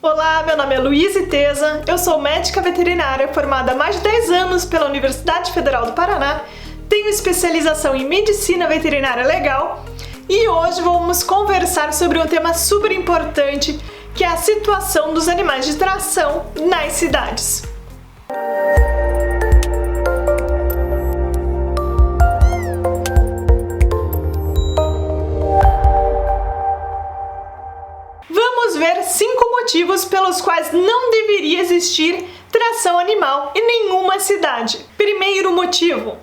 Olá, meu nome é Luísa Iteza, eu sou médica veterinária formada há mais de 10 anos pela Universidade Federal do Paraná, tenho especialização em medicina veterinária legal e hoje vamos conversar sobre um tema super importante que é a situação dos animais de tração nas cidades. Vamos ver 5 motivos pelos quais não deveria existir tração animal em nenhuma cidade. Primeiro motivo: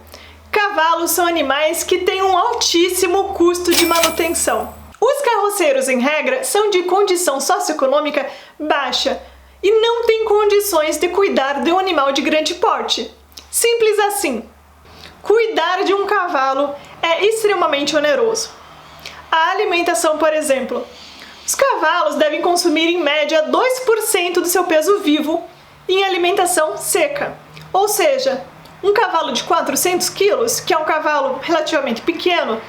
cavalos são animais que têm um altíssimo custo de manutenção. Os carroceiros, em regra, são de condição socioeconômica baixa e não têm condições de cuidar de um animal de grande porte. Simples assim. Cuidar de um cavalo é extremamente oneroso. A alimentação, por exemplo. Os cavalos devem consumir em média 2% do seu peso vivo em alimentação seca. Ou seja, um cavalo de 400 quilos, que é um cavalo relativamente pequeno,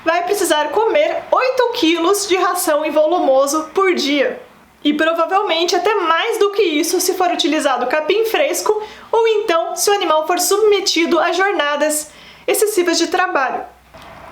vai precisar comer 8 quilos de ração em volumoso por dia. E provavelmente até mais do que isso se for utilizado capim fresco ou então se o animal for submetido a jornadas excessivas de trabalho.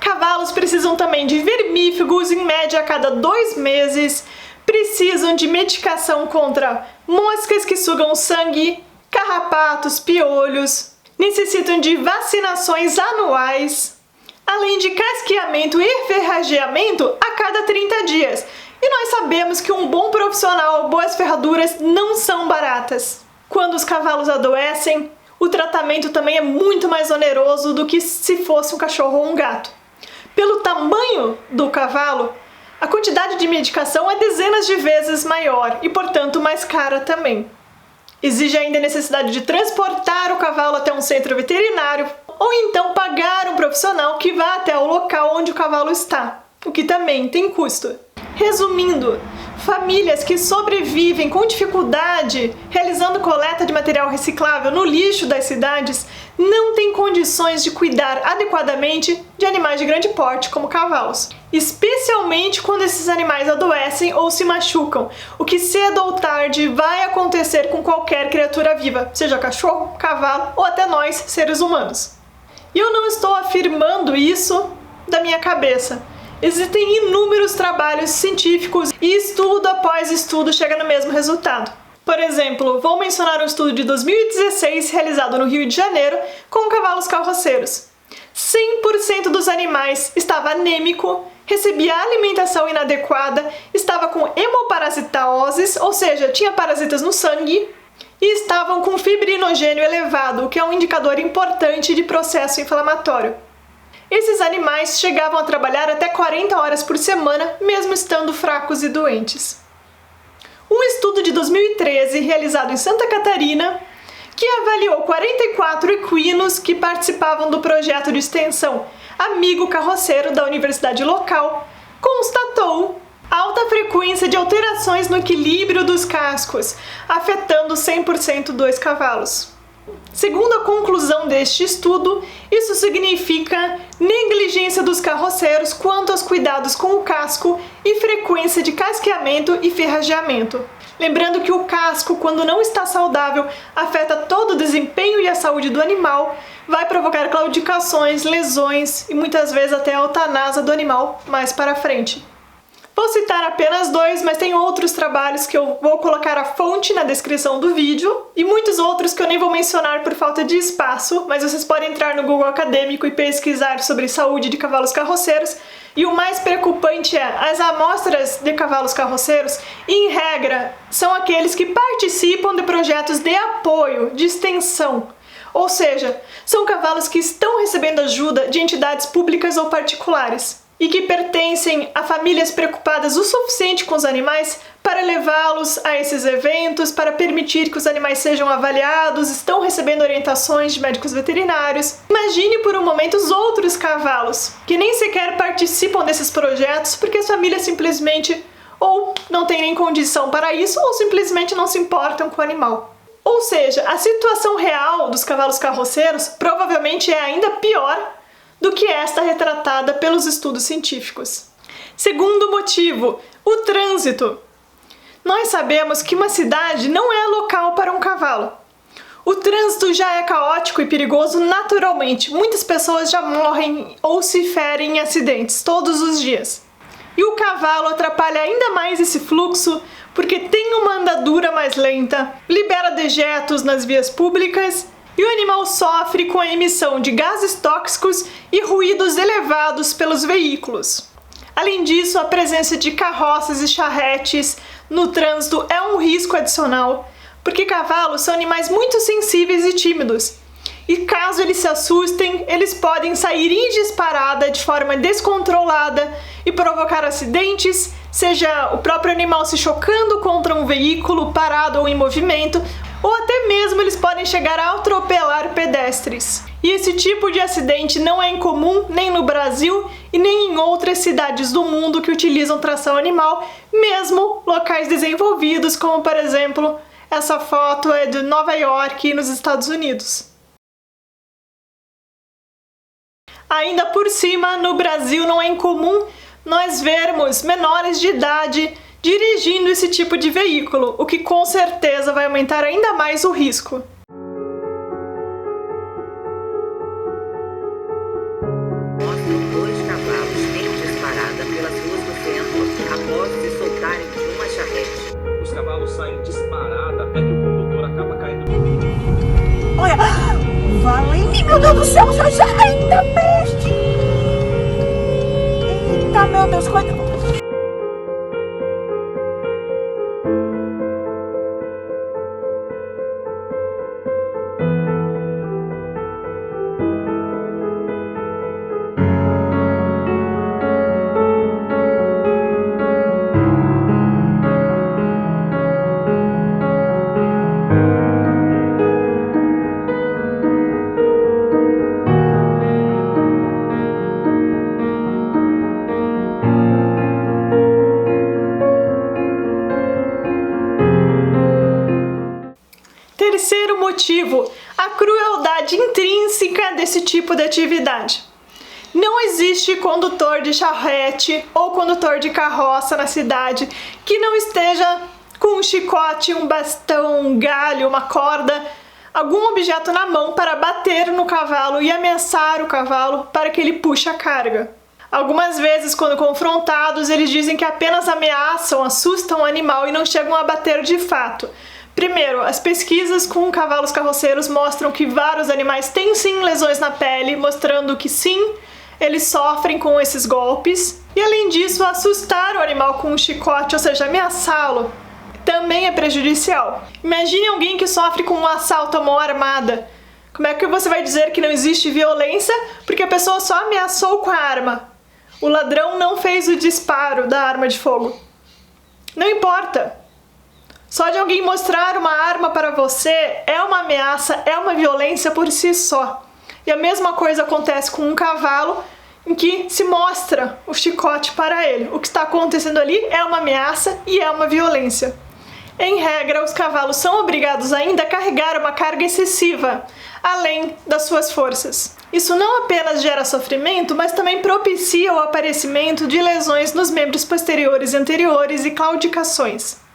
Cavalos precisam também de vermífugos em média a cada 2 meses, precisam de medicação contra moscas que sugam sangue, carrapatos, piolhos, necessitam de vacinações anuais, além de casqueamento e ferrageamento a cada 30 dias. E nós sabemos que um bom profissional, boas ferraduras não são baratas. Quando os cavalos adoecem, o tratamento também é muito mais oneroso do que se fosse um cachorro ou um gato. Pelo tamanho do cavalo, a quantidade de medicação é dezenas de vezes maior e, portanto, mais cara também. Exige ainda a necessidade de transportar o cavalo até um centro veterinário ou então pagar um profissional que vá até o local onde o cavalo está, o que também tem custo. Resumindo, famílias que sobrevivem com dificuldade realizando coleta de material reciclável no lixo das cidades não têm condições de cuidar adequadamente de animais de grande porte como cavalos, especialmente quando esses animais adoecem ou se machucam, o que cedo ou tarde vai acontecer com qualquer criatura viva, seja cachorro, cavalo ou até nós, seres humanos. E eu não estou afirmando isso da minha cabeça. Existem inúmeros trabalhos científicos e estudo após estudo chega no mesmo resultado. Por exemplo, vou mencionar um estudo de 2016 realizado no Rio de Janeiro com cavalos carroceiros. 100% dos animais estava anêmico, recebia alimentação inadequada, estava com hemoparasitoses, ou seja, tinha parasitas no sangue, e estavam com fibrinogênio elevado, o que é um indicador importante de processo inflamatório. Esses animais chegavam a trabalhar até 40 horas por semana, mesmo estando fracos e doentes. Um estudo de 2013, realizado em Santa Catarina, que avaliou 44 equinos que participavam do projeto de extensão Amigo Carroceiro da universidade local, constatou alta frequência de alterações no equilíbrio dos cascos, afetando 100% dos cavalos. Segundo a conclusão deste estudo, isso significa negligência dos carroceiros quanto aos cuidados com o casco e frequência de casqueamento e ferrageamento. Lembrando que o casco, quando não está saudável, afeta todo o desempenho e a saúde do animal, vai provocar claudicações, lesões e muitas vezes até a eutanásia do animal mais para frente. Vou citar apenas 2, mas tem outros trabalhos que eu vou colocar a fonte na descrição do vídeo e muitos outros que eu nem vou mencionar por falta de espaço, mas vocês podem entrar no Google acadêmico e pesquisar sobre saúde de cavalos carroceiros. E o mais preocupante é, as amostras de cavalos carroceiros, em regra, são aqueles que participam de projetos de apoio, de extensão. Ou seja, são cavalos que estão recebendo ajuda de entidades públicas ou particulares e que pertencem a famílias preocupadas o suficiente com os animais para levá-los a esses eventos, para permitir que os animais sejam avaliados, estão recebendo orientações de médicos veterinários. Imagine por um momento os outros cavalos, que nem sequer participam desses projetos porque as famílias simplesmente ou não têm nem condição para isso ou simplesmente não se importam com o animal. Ou seja, a situação real dos cavalos carroceiros provavelmente é ainda pior do que esta retratada pelos estudos científicos. Segundo motivo, o trânsito. Nós sabemos que uma cidade não é local para um cavalo. O trânsito já é caótico e perigoso naturalmente. Muitas pessoas já morrem ou se ferem em acidentes todos os dias. E o cavalo atrapalha ainda mais esse fluxo porque tem uma andadura mais lenta, libera dejetos nas vias públicas e o animal sofre com a emissão de gases tóxicos e ruídos elevados pelos veículos. Além disso, a presença de carroças e charretes no trânsito é um risco adicional, porque cavalos são animais muito sensíveis e tímidos. E caso eles se assustem, eles podem sair em disparada de forma descontrolada e provocar acidentes, seja o próprio animal se chocando contra um veículo parado ou em movimento, ou até mesmo eles podem chegar a atropelar pedestres. E esse tipo de acidente não é incomum nem no Brasil e nem em outras cidades do mundo que utilizam tração animal, mesmo locais desenvolvidos, como por exemplo, essa foto é de Nova York, nos Estados Unidos. Ainda por cima, no Brasil não é incomum nós vermos menores de idade dirigindo esse tipo de veículo, o que com certeza vai aumentar ainda mais o risco. Mostram 2 cavalos em disparada pelas ruas do centro após se soltarem de uma charrete. Os cavalos saem disparada até que o condutor acaba caindo. Olha! Valente, meu Deus do céu! Eita peste! Eita, meu Deus, coitado! Terceiro motivo, a crueldade intrínseca desse tipo de atividade. Não existe condutor de charrete ou condutor de carroça na cidade que não esteja com um chicote, um bastão, um galho, uma corda, algum objeto na mão para bater no cavalo e ameaçar o cavalo para que ele puxe a carga. Algumas vezes, quando confrontados, eles dizem que apenas ameaçam, assustam o animal e não chegam a bater de fato. Primeiro, as pesquisas com cavalos carroceiros mostram que vários animais têm sim lesões na pele, mostrando que sim, eles sofrem com esses golpes. E além disso, assustar o animal com um chicote, ou seja, ameaçá-lo, também é prejudicial. Imagine alguém que sofre com um assalto à mão armada. Como é que você vai dizer que não existe violência porque a pessoa só ameaçou com a arma? O ladrão não fez o disparo da arma de fogo. Não importa. Só de alguém mostrar uma arma para você é uma ameaça, é uma violência por si só. E a mesma coisa acontece com um cavalo em que se mostra o chicote para ele. O que está acontecendo ali é uma ameaça e é uma violência. Em regra, os cavalos são obrigados ainda a carregar uma carga excessiva, além das suas forças. Isso não apenas gera sofrimento, mas também propicia o aparecimento de lesões nos membros posteriores e anteriores e claudicações.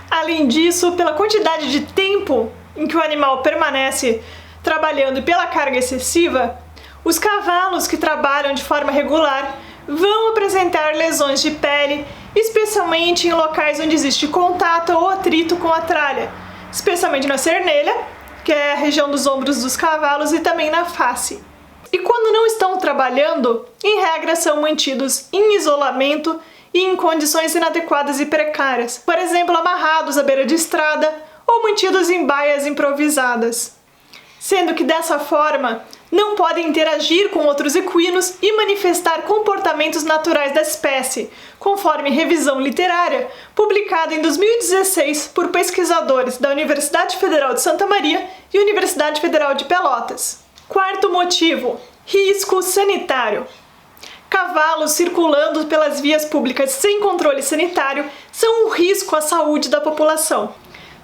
Além disso, pela quantidade de tempo em que o animal permanece trabalhando e pela carga excessiva, os cavalos que trabalham de forma regular vão apresentar lesões de pele, especialmente em locais onde existe contato ou atrito com a tralha, especialmente na cernelha, que é a região dos ombros dos cavalos, e também na face. E quando não estão trabalhando, em regra são mantidos em isolamento e em condições inadequadas e precárias, por exemplo, amarrados à beira de estrada ou mantidos em baias improvisadas. Sendo que dessa forma não podem interagir com outros equinos e manifestar comportamentos naturais da espécie, conforme revisão literária publicada em 2016 por pesquisadores da Universidade Federal de Santa Maria e Universidade Federal de Pelotas. Quarto motivo, risco sanitário. Cavalos circulando pelas vias públicas sem controle sanitário são um risco à saúde da população.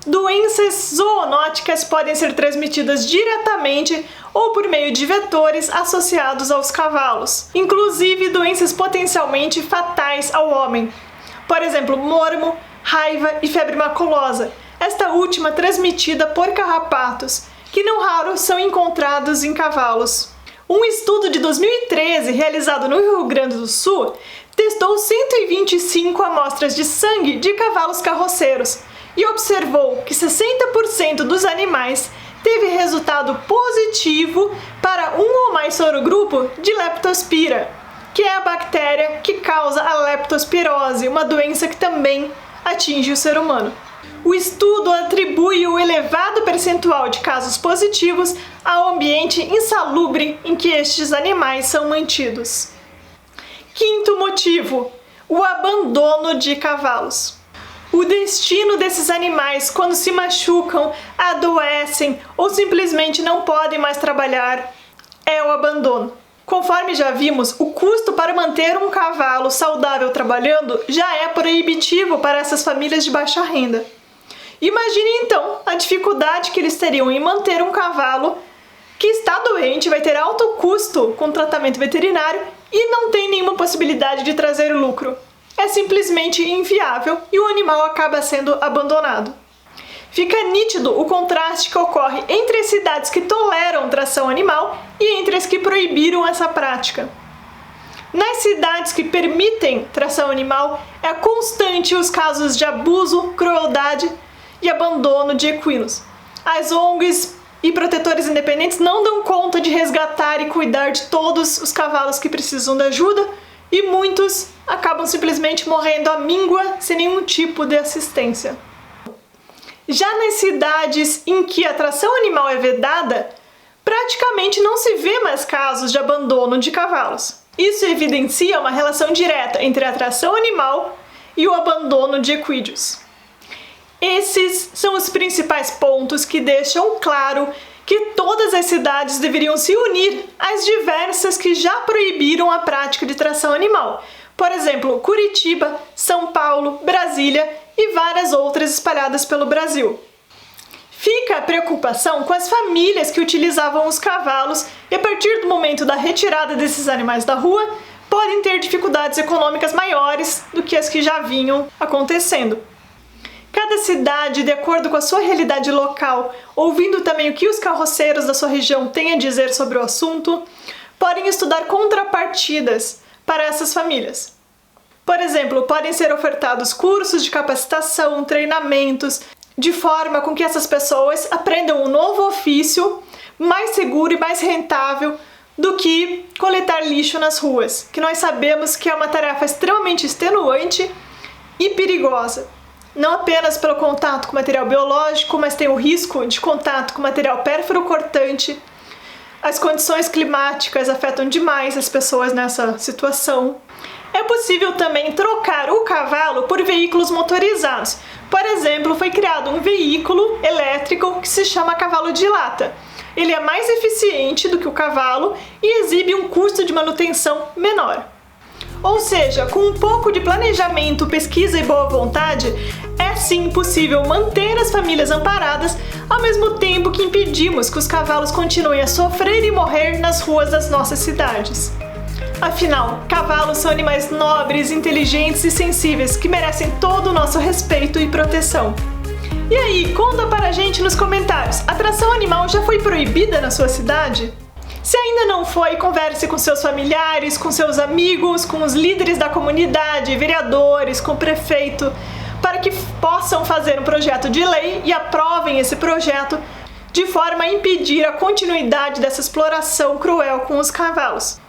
Doenças zoonóticas podem ser transmitidas diretamente ou por meio de vetores associados aos cavalos, inclusive doenças potencialmente fatais ao homem. Por exemplo, mormo, raiva e febre maculosa, esta última transmitida por carrapatos, que não raro são encontrados em cavalos. Um estudo de 2013, realizado no Rio Grande do Sul, testou 125 amostras de sangue de cavalos carroceiros e observou que 60% dos animais teve resultado positivo para um ou mais sorogrupo de leptospira, que é a bactéria que causa a leptospirose, uma doença que também atinge o ser humano. O estudo atribui o elevado percentual de casos positivos ao ambiente insalubre em que estes animais são mantidos. Quinto motivo: o abandono de cavalos. O destino desses animais, quando se machucam, adoecem ou simplesmente não podem mais trabalhar, é o abandono. Conforme já vimos, o custo para manter um cavalo saudável trabalhando já é proibitivo para essas famílias de baixa renda. Imagine então a dificuldade que eles teriam em manter um cavalo que está doente, vai ter alto custo com tratamento veterinário e não tem nenhuma possibilidade de trazer lucro. É simplesmente inviável e o animal acaba sendo abandonado. Fica nítido o contraste que ocorre entre as cidades que toleram tração animal e entre as que proibiram essa prática. Nas cidades que permitem tração animal, é constante os casos de abuso, crueldade e abandono de equinos. As ONGs e protetores independentes não dão conta de resgatar e cuidar de todos os cavalos que precisam de ajuda e muitos acabam simplesmente morrendo à míngua sem nenhum tipo de assistência. Já nas cidades em que a tração animal é vedada, praticamente não se vê mais casos de abandono de cavalos. Isso evidencia uma relação direta entre a tração animal e o abandono de equídeos. Esses são os principais pontos que deixam claro que todas as cidades deveriam se unir às diversas que já proibiram a prática de tração animal. Por exemplo, Curitiba, São Paulo, Brasília e várias outras espalhadas pelo Brasil. Fica a preocupação com as famílias que utilizavam os cavalos e, a partir do momento da retirada desses animais da rua, podem ter dificuldades econômicas maiores do que as que já vinham acontecendo. Cada cidade, de acordo com a sua realidade local, ouvindo também o que os carroceiros da sua região têm a dizer sobre o assunto, podem estudar contrapartidas para essas famílias. Por exemplo, podem ser ofertados cursos de capacitação, treinamentos, de forma com que essas pessoas aprendam um novo ofício mais seguro e mais rentável do que coletar lixo nas ruas, que nós sabemos que é uma tarefa extremamente extenuante e perigosa. Não apenas pelo contato com material biológico, mas tem o risco de contato com material pérfuro-cortante. As condições climáticas afetam demais as pessoas nessa situação. É possível também trocar o cavalo por veículos motorizados. Por exemplo, foi criado um veículo elétrico que se chama cavalo de lata. Ele é mais eficiente do que o cavalo e exibe um custo de manutenção menor. Ou seja, com um pouco de planejamento, pesquisa e boa vontade, é sim possível manter as famílias amparadas, ao mesmo tempo que impedimos que os cavalos continuem a sofrer e morrer nas ruas das nossas cidades. Afinal, cavalos são animais nobres, inteligentes e sensíveis que merecem todo o nosso respeito e proteção. E aí, conta para a gente nos comentários, a tração animal já foi proibida na sua cidade? Se ainda não foi, converse com seus familiares, com seus amigos, com os líderes da comunidade, vereadores, com o prefeito, para que possam fazer um projeto de lei e aprovem esse projeto de forma a impedir a continuidade dessa exploração cruel com os cavalos.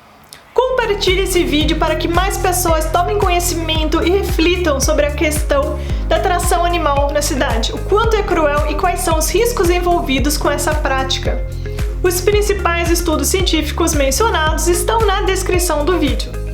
Compartilhe esse vídeo para que mais pessoas tomem conhecimento e reflitam sobre a questão da tração animal na cidade, o quanto é cruel e quais são os riscos envolvidos com essa prática. Os principais estudos científicos mencionados estão na descrição do vídeo.